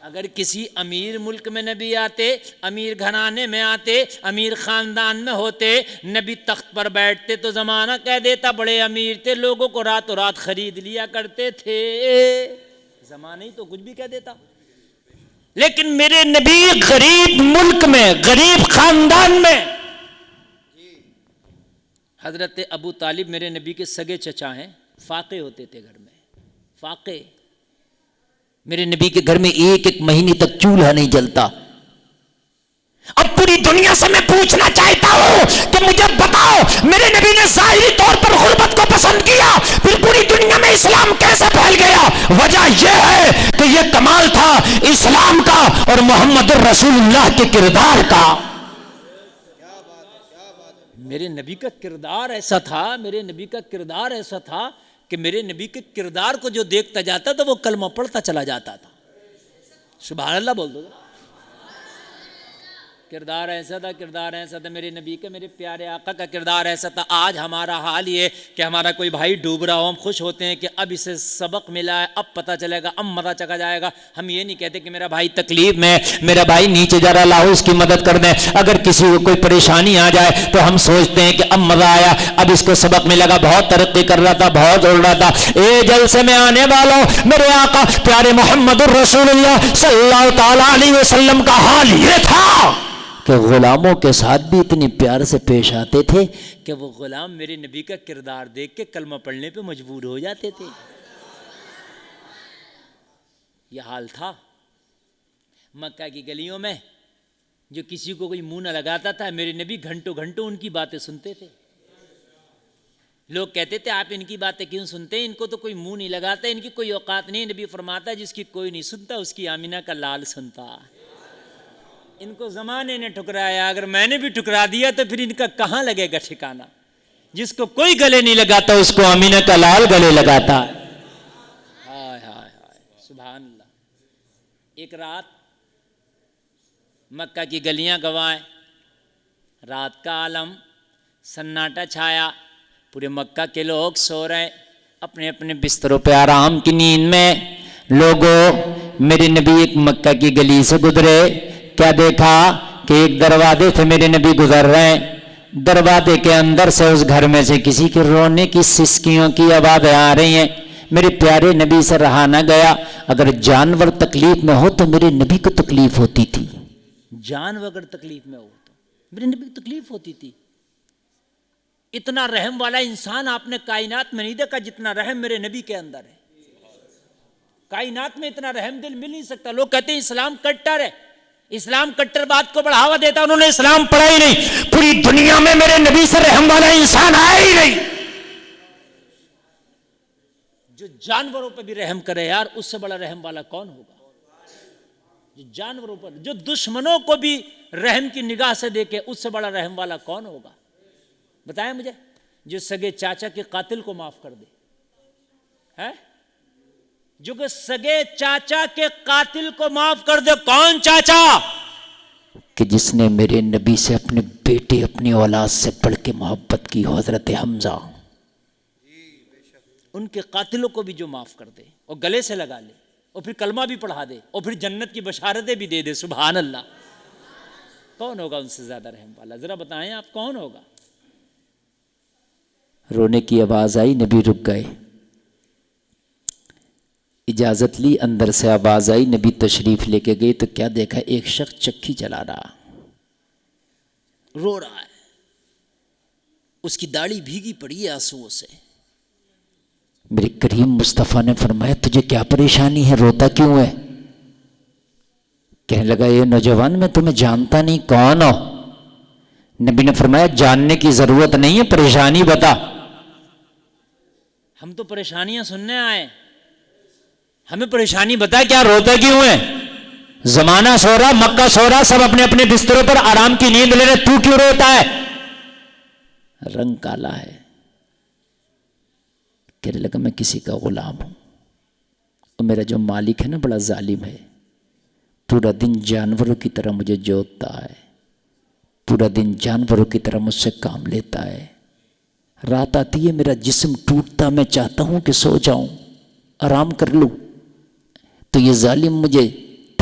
اگر کسی امیر ملک میں نبی آتے، امیر گھرانے میں آتے، امیر خاندان میں ہوتے، نبی تخت پر بیٹھتے تو زمانہ کہہ دیتا بڑے امیر تھے، لوگوں کو راتوں رات خرید لیا کرتے تھے، زمانہ ہی تو کچھ بھی کہہ دیتا۔ لیکن میرے نبی غریب ملک میں، غریب خاندان میں، حضرت ابو طالب میرے نبی کے سگے چچا ہیں، فاقے ہوتے تھے گھر میں، فاقے۔ میرے نبی کے گھر میں ایک ایک مہینے تک چولہا نہیں جلتا۔ اب پوری دنیا سے میں پوچھنا چاہتا ہوں کہ مجھے بتاؤ، میرے نبی نے ظاہری طور پر غربت کو پسند کیا، پھر پوری دنیا میں اسلام کیسے پھیل گیا؟ وجہ یہ ہے کہ یہ کمال تھا اسلام کا اور محمد رسول اللہ کے کردار کا۔ میرے نبی کا کردار ایسا تھا، میرے نبی کا کردار ایسا تھا کہ میرے نبی کے کردار کو جو دیکھتا جاتا تھا وہ کلمہ پڑھتا چلا جاتا تھا۔ سبحان اللہ بول دو۔ کردار ایسا تھا، کردار ایسا تھا میرے نبی کا، میرے پیارے آقا کا کردار ایسا تھا۔ آج ہمارا حال یہ کہ ہمارا کوئی بھائی ڈوب رہا ہو، ہم خوش ہوتے ہیں کہ اب اسے سبق ملا ہے، اب پتہ چلے گا، اب مزہ چکا جائے گا۔ ہم یہ نہیں کہتے کہ میرا بھائی تکلیف میں، میرا بھائی نیچے جا رہا، لاؤ اس کی مدد کر دیں۔ اگر کسی کو کوئی پریشانی آ جائے تو ہم سوچتے ہیں کہ اب مزہ آیا، اب اس کو سبق ملے گا، بہت ترقی کر رہا تھا، بہت اڑ رہا تھا۔ اے جلسے میں آنے والوں، میرے آقا پیارے محمد الرسول اللہ صلی اللہ تعالیٰ علیہ وسلم کا حال یہ تھا کہ غلاموں کے ساتھ بھی اتنی پیار سے پیش آتے تھے کہ وہ غلام میرے نبی کا کردار دیکھ کے کلمہ پڑھنے پہ مجبور ہو جاتے تھے۔ یہ حال تھا مکہ کی گلیوں میں۔ جو کسی کو کوئی منہ نہ لگاتا تھا، میرے نبی گھنٹوں گھنٹوں ان کی باتیں سنتے تھے۔ لوگ کہتے تھے آپ ان کی باتیں کیوں سنتے ہیں، ان کو تو کوئی منہ نہیں لگاتا، ان کی کوئی اوقات نہیں۔ نبی فرماتا جس کی کوئی نہیں سنتا اس کی آمینہ کا لال سنتا۔ ان کو زمانے نے ٹھکرایا، اگر میں نے بھی ٹھکرا دیا تو پھر ان کا کہاں لگے گا ٹھکانہ؟ جس کو کوئی گلے نہیں لگاتا اس کو آمینہ کا لال گلے لگاتا۔ ہائے ہائے ہائے سبحان اللہ۔ ایک رات مکہ کی گلیاں گوائیں، رات کا عالم، سناٹا چھایا، پورے مکہ کے لوگ سو رہے اپنے اپنے بستروں پہ آرام کی نیند میں۔ لوگوں، میرے نبی ایک مکہ کی گلی سے گزرے، کیا دیکھا کہ ایک دروازے سے میرے نبی گزر رہے ہیں، دروازے کے اندر سے اس گھر میں سے کسی کے رونے کی سسکیوں کی آوازیں آ رہی ہیں۔ میرے پیارے نبی سے رہا نہ گیا۔ اگر جانور تکلیف میں ہو تو میرے نبی کو تکلیف ہوتی تھی، جانور اگر تکلیف میں ہو تو میرے نبی کو تکلیف ہوتی تھی۔ اتنا رحم والا انسان آپ نے کائنات میں نہیں دیکھا جتنا رحم میرے نبی کے اندر ہے۔ کائنات میں اتنا رحم دل مل نہیں سکتا۔ لوگ کہتے ہیں اسلام کٹر ہے، اسلام کٹر بات کو بڑھاوا دیتا، انہوں نے اسلام پڑھا ہی نہیں۔ پوری دنیا میں میرے نبی سے رحم والا انسان آیا ہی نہیں۔ جو جانوروں پہ بھی رحم کرے یار، اس سے بڑا رحم والا کون ہوگا؟ جو جانوروں پر، جو دشمنوں کو بھی رحم کی نگاہ سے دیکھے، اس سے بڑا رحم والا کون ہوگا؟ بتائیں مجھے۔ جو سگے چاچا کے قاتل کو معاف کر دے، ہے جو کہ سگے چاچا کے قاتل کو معاف کر دے، کون چاچا؟ کہ جس نے میرے نبی سے اپنے بیٹے، اپنی اولاد سے بڑھ کے محبت کی، حضرت حمزہ۔ ان کے قاتلوں کو بھی جو معاف کر دے اور گلے سے لگا لے اور پھر کلمہ بھی پڑھا دے اور پھر جنت کی بشارتیں بھی دے دے، سبحان اللہ، کون ہوگا ان سے زیادہ رحم والا؟ ذرا بتائیں آپ، کون ہوگا؟ رونے کی آواز آئی، نبی رک گئے، اجازت لی، اندر سے آواز آئی، نبی تشریف لے کے گئے تو کیا دیکھا؟ ایک شخص چکی چلا رہا، رو رہا ہے، اس کی داڑھی بھیگی پڑی ہے آنسوؤں سے۔ میرے کریم مصطفیٰ نے فرمایا تجھے کیا پریشانی ہے، روتا کیوں ہے؟ کہنے لگا یہ نوجوان میں تمہیں جانتا نہیں، کون ہو؟ نبی نے فرمایا جاننے کی ضرورت نہیں ہے، پریشانی بتا۔ ہم تو پریشانیاں سننے آئے، ہمیں پریشانی بتا، کیا روتا کیوں ہے؟ زمانہ سو رہا، مکہ سو رہا، سب اپنے اپنے بستروں پر آرام کی نیند لے رہے، تو کیوں روتا ہے؟ رنگ کالا ہے۔ کہنے لگا میں کسی کا غلام ہوں اور میرا جو مالک ہے نا بڑا ظالم ہے، پورا دن جانوروں کی طرح مجھے جوتتا ہے، پورا دن جانوروں کی طرح مجھ سے کام لیتا ہے، رات آتی ہے میرا جسم ٹوٹتا، میں چاہتا ہوں کہ سو جاؤں، آرام کر لوں، تو یہ ظالم مجھے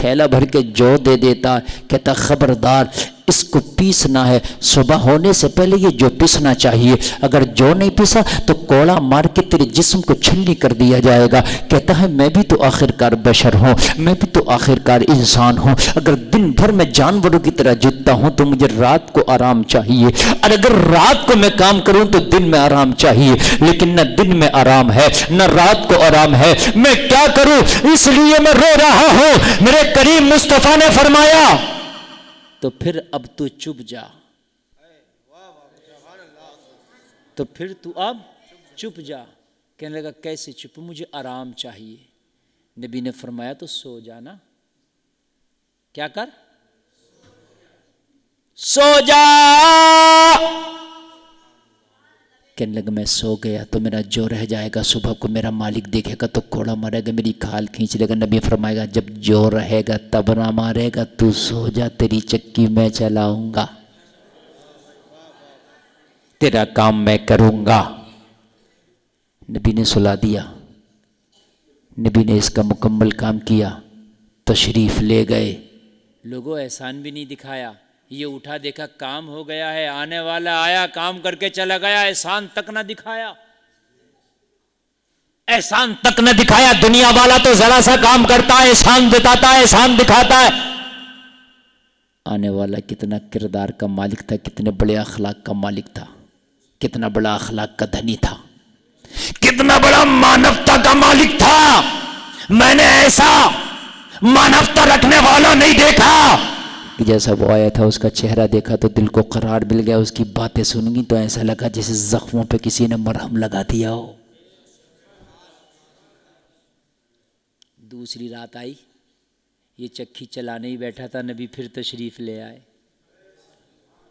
تھیلا بھر کے جو دے دیتا. کہتا خبردار اس کو پیسنا ہے, صبح ہونے سے پہلے یہ جو پیسنا چاہیے, اگر جو نہیں پیسا تو کوڑا مار کے تیرے جسم کو چھلنی کر دیا جائے گا. کہتا ہے میں بھی تو آخرکار بشر ہوں, میں بھی تو آخرکار انسان ہوں, اگر دن بھر میں جانوروں کی طرح جتتا ہوں تو مجھے رات کو آرام چاہیے, اور اگر رات کو میں کام کروں تو دن میں آرام چاہیے, لیکن نہ دن میں آرام ہے نہ رات کو آرام ہے. میں کیا کروں, اس لیے میں رو رہا ہوں. میرے کریم مصطفیٰ نے فرمایا تو پھر اب تو چپ جا, تو پھر تو اب چپ جا. کہنے لگا کیسے چپ, مجھے آرام چاہیے. نبی نے فرمایا تو سو جانا. کیا کر, سو جا. کہنے لگا میں سو گیا تو میرا جو رہ جائے گا صبح کو میرا مالک دیکھے گا تو کوڑا مارے گا, میری کھال کھینچ لے گا. نبی فرمائے گا جب جو رہے گا تب نہ مارے گا, تو سو جا, تیری چکی میں چلاؤں گا, تیرا کام میں کروں گا. نبی نے سلا دیا. نبی نے اس کا مکمل کام کیا, تشریف لے گئے. لوگوں احسان بھی نہیں دکھایا, یہ اٹھا دیکھا کام ہو گیا ہے, آنے والا آیا کام کر کے چلا گیا, احسان تک نہ دکھایا. احسان تک نہ دکھایا. دنیا والا تو ذرا سا کام کرتا ہے, احسان بتاتا ہے, احسان دکھاتا ہے. آنے والا کتنا کردار کا مالک تھا, کتنے بڑے اخلاق کا مالک تھا, کتنا بڑا اخلاق کا دھنی تھا, کتنا بڑا مانوتا کا مالک تھا. میں نے ایسا مانوتا رکھنے والا نہیں دیکھا. جیسا وہ آیا تھا اس کا چہرہ دیکھا تو دل کو قرار مل گیا. اس کی باتیں سن گی تو ایسا لگا جیسے زخموں پہ کسی نے مرہم لگا دیا ہو. دوسری رات آئی, یہ چکی چلانے ہی بیٹھا تھا, نبی پھر تشریف لے آئے.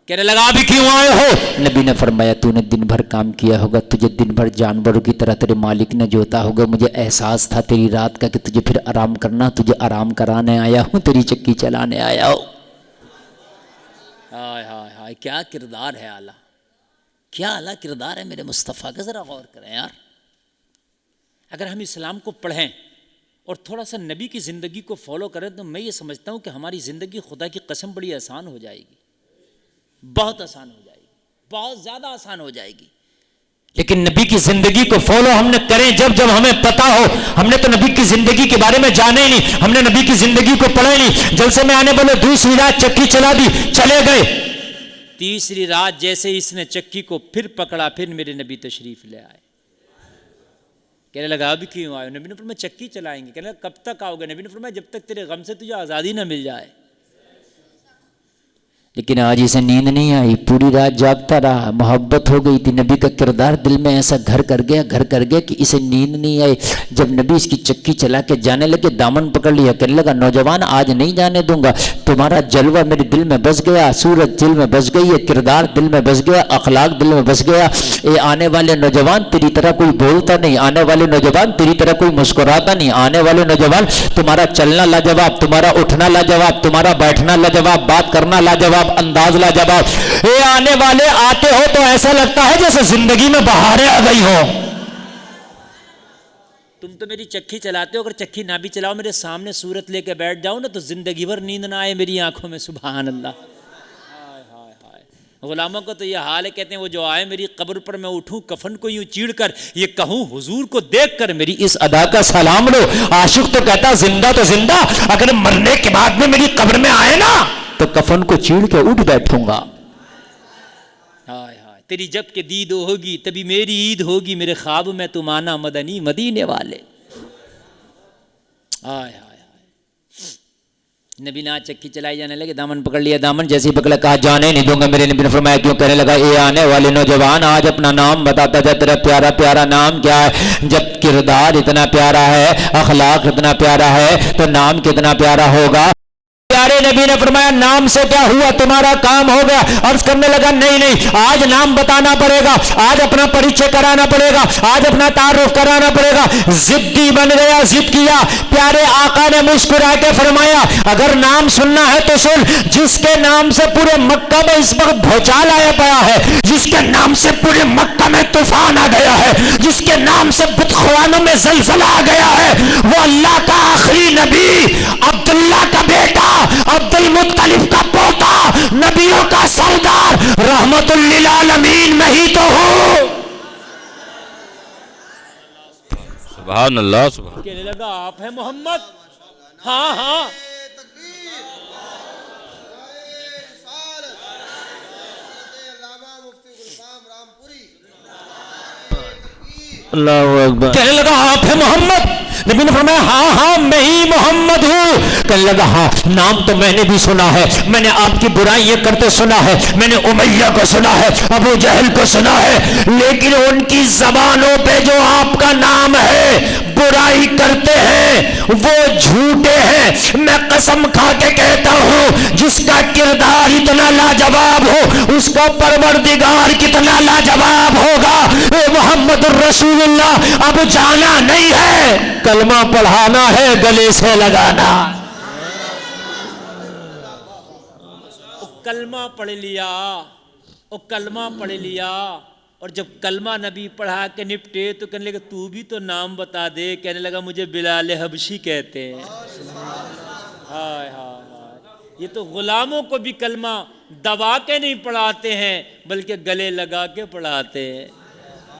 کہنے لگا ابھی کیوں آئے ہو؟ نبی نے فرمایا تو نے دن بھر کام کیا ہوگا, تجھے دن بھر جانوروں کی طرح تیرے مالک نے جوتا ہوگا. مجھے احساس تھا تیری رات کا کہ تجھے پھر آرام کرنا, تجھے آرام کرانے آیا ہوں, تیری چکی چلانے آیا ہوں. ہائے ہائے ہائے, کیا کردار ہے اعلیٰ, کیا اعلیٰ کردار ہے میرے مصطفیٰ کا, ذرا غور کریں یار. اگر ہم اسلام کو پڑھیں اور تھوڑا سا نبی کی زندگی کو فالو کریں تو میں یہ سمجھتا ہوں کہ ہماری زندگی خدا کی قسم بڑی آسان ہو جائے گی, بہت آسان ہو جائے گی, بہت زیادہ آسان ہو جائے گی. لیکن نبی کی زندگی کو فالو ہم نے کریں جب جب ہمیں پتا ہو. ہم نے تو نبی کی زندگی کے بارے میں جانے ہی نہیں, ہم نے نبی کی زندگی کو پڑھے نہیں. جلسے میں آنے بولے دوسری رات چکی چلا دی, چلے گئے. تیسری رات جیسے اس نے چکی کو پھر پکڑا, پھر میرے نبی تشریف لے آئے. کہنے لگا ابھی کیوں آئے؟ نبی نے فرمایا چکی چلائیں گے. کہنے لگا کب تک آؤ گے؟ نبی نے فرمایا جب تک تیرے غم سے تجھے آزادی نہ مل جائے. لیکن آج اسے نیند نہیں آئی, پوری رات جاگتا رہا. محبت ہو گئی تھی, نبی کا کردار دل میں ایسا گھر کر گیا کہ اسے نیند نہیں آئی. جب نبی اس کی چکی چلا کے جانے لگے دامن پکڑ لیا. کہنے لگا نوجوان آج نہیں جانے دوں گا, تمہارا جلوہ میرے دل میں بس گیا, صورت دل میں بس گئی ہے, کردار دل میں بس گیا, اخلاق دل میں بس گیا. اے آنے والے نوجوان تیری طرح کوئی بولتا نہیں, آنے والے نوجوان تیری طرح کوئی مسکراتا نہیں, آنے والے نوجوان تمہارا چلنا لاجواب, تمہارا اٹھنا لاجواب, تمہارا بیٹھنا لاجواب, بات کرنا لاجواب, انداز لاجواب. اے آنے والے آتے ہو تو ایسا لگتا ہے جیسے زندگی میں بہاریں آ گئی ہو. تم تو میری چکی چلاتے ہو, اگر چکی نہ بھی چلاؤ میرے سامنے صورت لے کے بیٹھ جاؤ نا تو زندگی بھر نیند نہ آئے میری آنکھوں میں. سبحان اللہ. ہائے ہائے ہائے, غلاموں کو تو یہ حال ہے, کہتے ہیں وہ جو آئے میری قبر پر میں اٹھوں کفن کو یوں چیڑ کر, یہ کہوں حضور کو دیکھ کر میری اس ادا کا سلام لو. عاشق تو کہتا زندہ تو زندہ, اگر مرنے کے بعد میں میری قبر میں آئے نا تو کفن کو چیڑ کے اٹھ بیٹھوں گا. ہائے ہائے, تیری جب کہ دید ہوگی تبھی میری عید ہوگی, میرے خواب میں تم آنا مدنی مدینے والے. ہائے ہائے ہائے. نبی نے چکی چلائی جانے لگے, دامن پکڑ لیا, دامن جیسے ہی پکڑا کہا جانے نہیں دوں گا. میرے نبی نے فرمایا کیوں؟ کہنے لگا اے آنے والے نوجوان آج اپنا نام بتاتا جا, تیرا پیارا پیارا نام کیا ہے؟ جب کردار اتنا پیارا ہے, اخلاق اتنا پیارا ہے تو نام کتنا پیارا ہوگا. پیارے نبی نے فرمایا نام سے کیا ہوا, تمہارا کام ہو گیا. عرض کرنے لگا نہیں نہیں, آج نام بتانا پڑے گا, آج اپنا پریچے کرانا پڑے گا, آج اپنا تعارف کرانا پڑے گا. ضدی بن گیا, ضد کیا. پیارے آقا نے مسکرا کے فرمایا اگر نام سننا ہے تو سن, جس کے نام سے پورے مکہ میں اس وقت بھوچال آیا پڑا ہے, جس کے نام سے پورے مکہ میں طوفان آ گیا ہے, جس کے نام سے بتخوانوں میں زلزلہ آ گیا ہے, وہ اللہ کا آخری نبی, عبداللہ کا بیٹا, عبد المطلب کا پوتا, نبیوں کا سردار, رحمت للعالمین میں ہی تو ہوں. سبحان اللہ. سبحان کہنے لگا آپ ہیں محمد؟ ہاں ہاں. اللہ اکبر. کہنے لگا آپ ہیں محمد؟ نبی نے فرمایا ہاں ہاں میں ہی محمد ہوں. کہنے لگا ہاں نام تو میں نے بھی سنا ہے, میں نے آپ کی برائیاں کرتے سنا ہے, میں نے امیہ کو سنا ہے, ابو جہل کو سنا ہے, لیکن ان کی زبانوں پہ جو آپ کا نام ہے برائی کرتے ہیں وہ جھوٹے ہیں. میں قسم کھا کے کہتا ہوں جس کا کردار اتنا لاجواب ہو اس کا پروردگار کتنا لاجواب ہوگا. اے محمد الرسول اللہ, اب جانا نہیں ہے, کلمہ پڑھانا ہے, گلے سے لگانا. کلمہ پڑھ لیا, او کلمہ پڑھ لیا, اور جب کلمہ نبی پڑھا کے نپٹے تو کہنے لگا تو بھی تو نام بتا دے. کہنے لگا مجھے بلال حبشی کہتے ہیں. ہائے ہائے ہائے, یہ تو غلاموں کو بھی کلمہ دبا کے نہیں پڑھاتے ہیں بلکہ گلے لگا کے پڑھاتے ہیں.